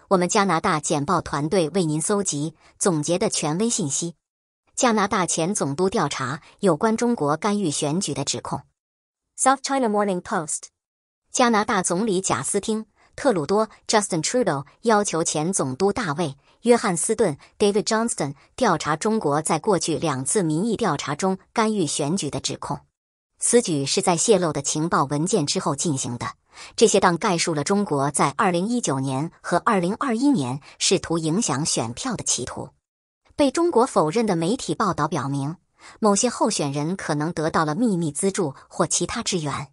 我们加拿大简报团队为您搜集总结的权威信息。加拿大前总督调查有关中国干预选举的指控。South China Morning Post。加拿大总理贾斯汀·特鲁多 （Justin Trudeau） 要求前总督大卫·约翰斯顿 （David Johnston） 调查中国在过去2次民意调查中干预选举的指控。此举是在泄露的情报文件之后进行的。这些档概述了中国在2019年和2021年试图影响选票的企图。被中国否认的媒体报道表明，某些候选人可能得到了秘密资助或其他支援。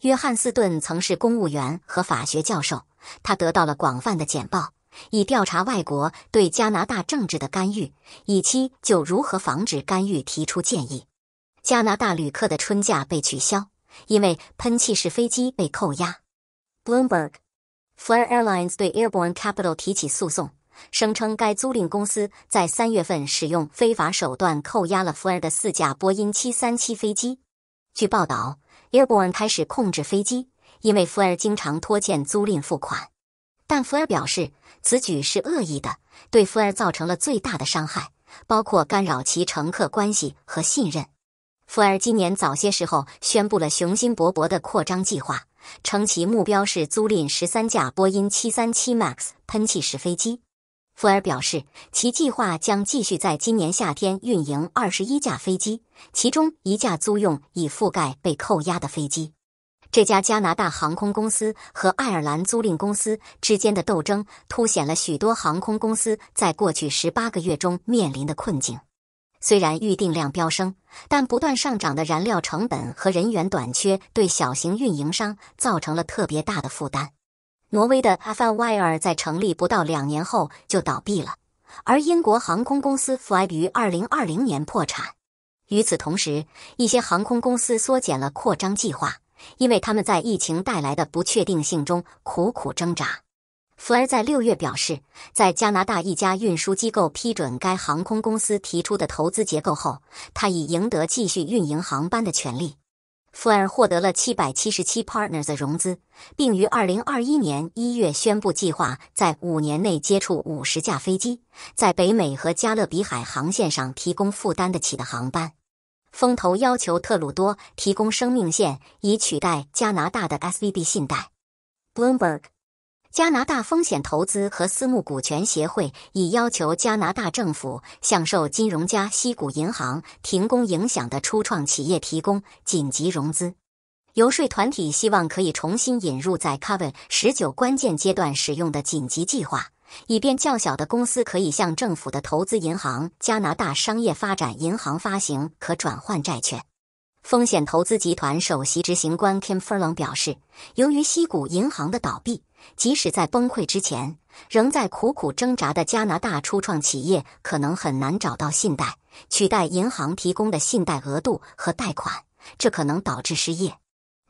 约翰斯顿曾是公务员和法学教授，他得到了广泛的简报，以调查外国对加拿大政治的干预，以期就如何防止干预提出建议。加拿大旅客的春假被取消，因为喷气式飞机被扣押。Bloomberg。Flair Airlines 对 Airborne Capital 提起诉讼，声称该租赁公司在3月份使用非法手段扣押了 Flair 的4架波音737飞机。据报道， Airborne 开始控制飞机，因为 Flair 经常拖欠租赁付款。但 Flair 表示，此举是恶意的，对 Flair 造成了最大的伤害，包括干扰其乘客关系和信任。Flair 今年早些时候宣布了雄心勃勃的扩张计划，称其目标是租赁13架波音737 MAX 喷气式飞机。福尔表示，其计划将继续在今年夏天运营21架飞机，其中1架租用以覆盖被扣押的飞机。这家加拿大航空公司和爱尔兰租赁公司之间的斗争，凸显了许多航空公司在过去18个月中面临的困境。虽然预订量飙升，但不断上涨的燃料成本和人员短缺对小型运营商造成了特别大的负担。挪威的 Flyr 在成立不到2年后就倒闭了，而英国航空公司 Flybe 于2020年破产。与此同时，一些航空公司缩减了扩张计划，因为他们在疫情带来的不确定性中苦苦挣扎。Flair 在6月表示，在加拿大一家运输机构批准该航空公司提出的投资结构后，他已赢得继续运营航班的权利。Flair 获得了777 Partners 的融资，并于2021年1月宣布计划在5年内接触50架飞机，在北美和加勒比海航线上提供负担得起的航班。风投要求特鲁多提供生命线，以取代加拿大的 SVB 信贷。Bloomberg。加拿大风险投资和私募股权协会已要求加拿大政府向受金融家矽谷银行停工影响的初创企业提供紧急融资。游说团体希望可以重新引入在 COVID-19 关键阶段使用的紧急计划，以便较小的公司可以向政府的投资银行加拿大商业发展银行发行可转换债券。风险投资集团首席执行官 Kim Furlong 表示，由于矽谷银行的倒闭，即使在崩溃之前，仍在苦苦挣扎的加拿大初创企业可能很难找到信贷，取代银行提供的信贷额度和贷款，这可能导致失业。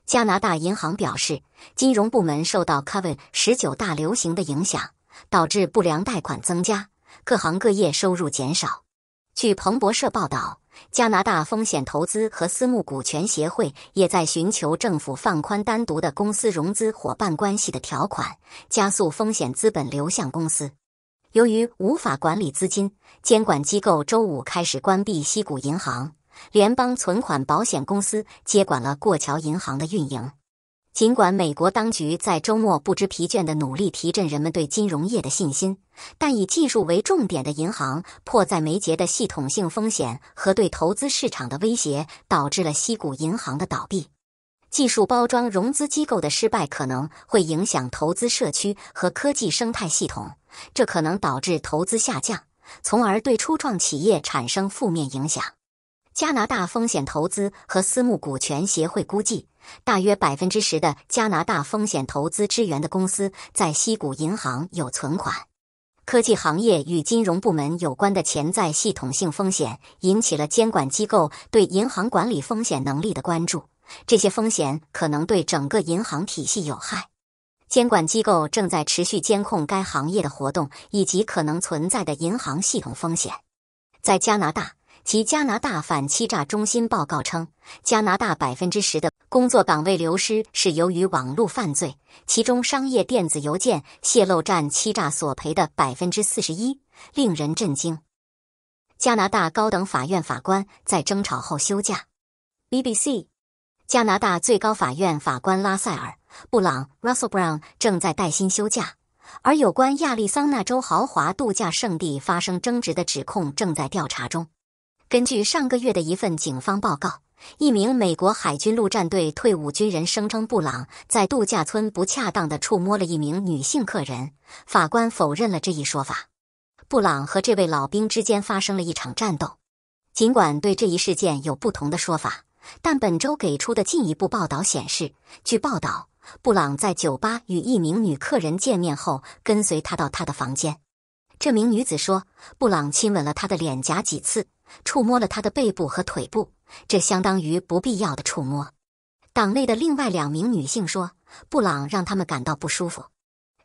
加拿大银行表示，金融部门受到 COVID-19 大流行的影响，导致不良贷款增加，各行各业收入减少。据彭博社报道，加拿大风险投资和私募股权协会也在寻求政府放宽单独的公司融资伙伴关系的条款，加速风险资本流向公司。由于无法管理资金，监管机构周五开始关闭矽谷银行，联邦存款保险公司接管了过桥银行的运营。尽管美国当局在周末不知疲倦地努力提振人们对金融业的信心，但以技术为重点的银行迫在眉睫的系统性风险和对投资市场的威胁，导致了矽谷银行的倒闭。技术包装融资机构的失败可能会影响投资社区和科技生态系统，这可能导致投资下降，从而对初创企业产生负面影响。加拿大风险投资和私募股权协会估计，大约 10% 的加拿大风险投资支援的公司在矽谷银行有存款。科技行业与金融部门有关的潜在系统性风险引起了监管机构对银行管理风险能力的关注，这些风险可能对整个银行体系有害。监管机构正在持续监控该行业的活动以及可能存在的银行系统风险。在加拿大，其加拿大反欺诈中心报告称，加拿大10%的工作岗位流失是由于网络犯罪，其中商业电子邮件泄露占欺诈索赔的41%，令人震惊。加拿大高等法院法官在争吵后休假。BBC， 加拿大最高法院法官拉塞尔·布朗 （Russell Brown） 正在带薪休假，而有关亚利桑那州豪华度假胜地发生争执的指控正在调查中。根据上个月的一份警方报告，一名美国海军陆战队退伍军人声称布朗在度假村不恰当地触摸了一名女性客人，法官否认了这一说法。布朗和这位老兵之间发生了一场战斗。尽管对这一事件有不同的说法，但本周给出的进一步报道显示，据报道，布朗在酒吧与一名女客人见面后，跟随她到她的房间。这名女子说，布朗亲吻了她的脸颊几次，触摸了她的背部和腿部，这相当于不必要的触摸。党内的另外2名女性说，布朗让他们感到不舒服。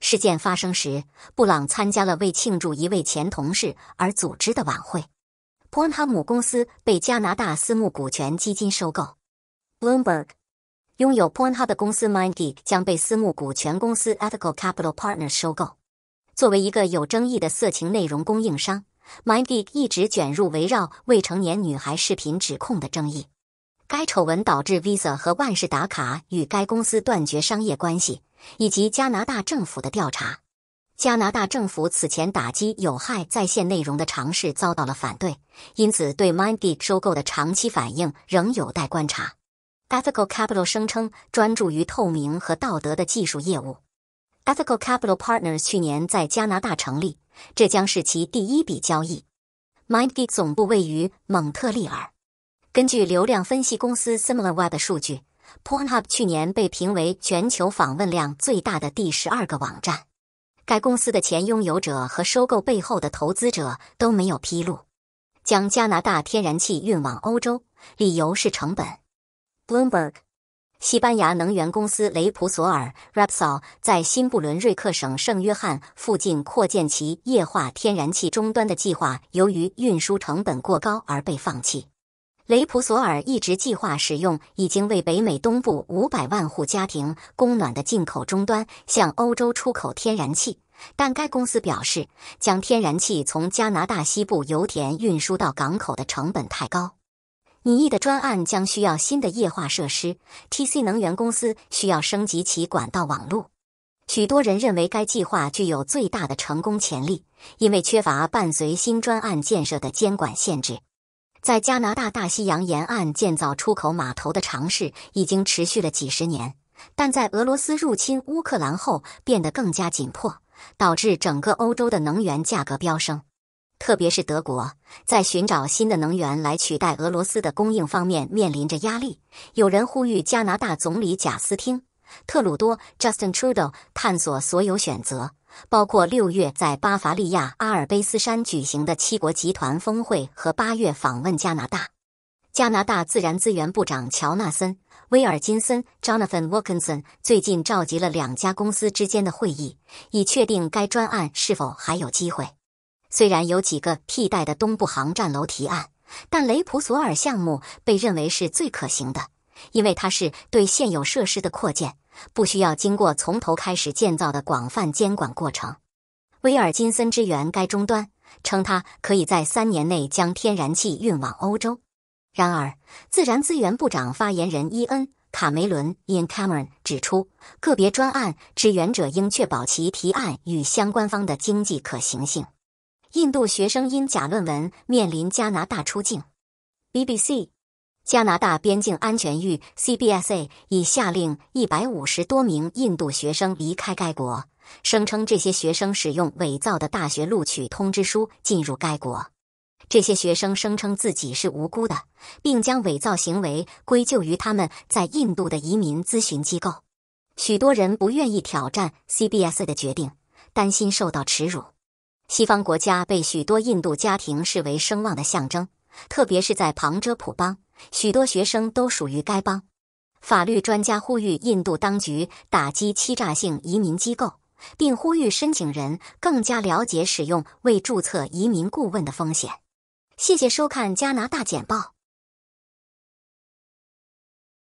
事件发生时，布朗参加了为庆祝一位前同事而组织的晚会。Pornhub 母公司被加拿大私募股权基金收购。Bloomberg， 拥有 Pornhub 的公司 MindGeek 将被私募股权公司 Ethical Capital Partners 收购。作为一个有争议的色情内容供应商， MindGeek 一直卷入围绕未成年女孩视频指控的争议。该丑闻导致 Visa 和万事达卡与该公司断绝商业关系，以及加拿大政府的调查。加拿大政府此前打击有害在线内容的尝试遭到了反对，因此对 MindGeek 收购的长期反应仍有待观察。Ethical Capital 声称专注于透明和道德的技术业务。Ethical Capital Partners 去年在加拿大成立，这将是其第1笔交易。MindGeek 总部位于蒙特利尔。根据流量分析公司 SimilarWeb 的数据， Pornhub 去年被评为全球访问量最大的第12个网站。该公司的前拥有者和收购背后的投资者都没有披露。将加拿大天然气运往欧洲，理由是成本。Bloomberg， 西班牙能源公司雷普索尔 Repsol 在新布伦瑞克省圣约翰附近扩建其液化天然气终端的计划，由于运输成本过高而被放弃。雷普索尔一直计划使用已经为北美东部500万户家庭供暖的进口终端向欧洲出口天然气，但该公司表示，将天然气从加拿大西部油田运输到港口的成本太高。拟议的专案将需要新的液化设施 ，TC 能源公司需要升级其管道网络。许多人认为该计划具有最大的成功潜力，因为缺乏伴随新专案建设的监管限制。在加拿大大西洋沿岸建造出口码头的尝试已经持续了几十年，但在俄罗斯入侵乌克兰后变得更加紧迫，导致整个欧洲的能源价格飙升。特别是德国，在寻找新的能源来取代俄罗斯的供应方面面临着压力。有人呼吁加拿大总理贾斯汀·特鲁多 （Justin Trudeau） 探索所有选择，包括6月在巴伐利亚阿尔卑斯山举行的7国集团峰会和8月访问加拿大。加拿大自然资源部长乔纳森·威尔金森 （Jonathan Wilkinson） 最近召集了2家公司之间的会议，以确定该专案是否还有机会。虽然有几个替代的东部航站楼提案，但雷普索尔项目被认为是最可行的，因为它是对现有设施的扩建，不需要经过从头开始建造的广泛监管过程。威尔金森支援该终端，称它可以在3年内将天然气运往欧洲。然而，自然资源部长发言人伊恩·卡梅伦 （Ian Cameron） 指出，个别专案支援者应确保其提案与相关方的经济可行性。印度学生因假论文面临加拿大出境。BBC， 加拿大边境安全狱 CBSA 已下令150多名印度学生离开该国，声称这些学生使用伪造的大学录取通知书进入该国。这些学生声称自己是无辜的，并将伪造行为归咎于他们在印度的移民咨询机构。许多人不愿意挑战 CBSA 的决定，担心受到耻辱。西方国家被许多印度家庭视为声望的象征，特别是在旁遮普邦，许多学生都属于该邦。法律专家呼吁印度当局打击欺诈性移民机构，并呼吁申请人更加了解使用未注册移民顾问的风险。谢谢收看加拿大简报。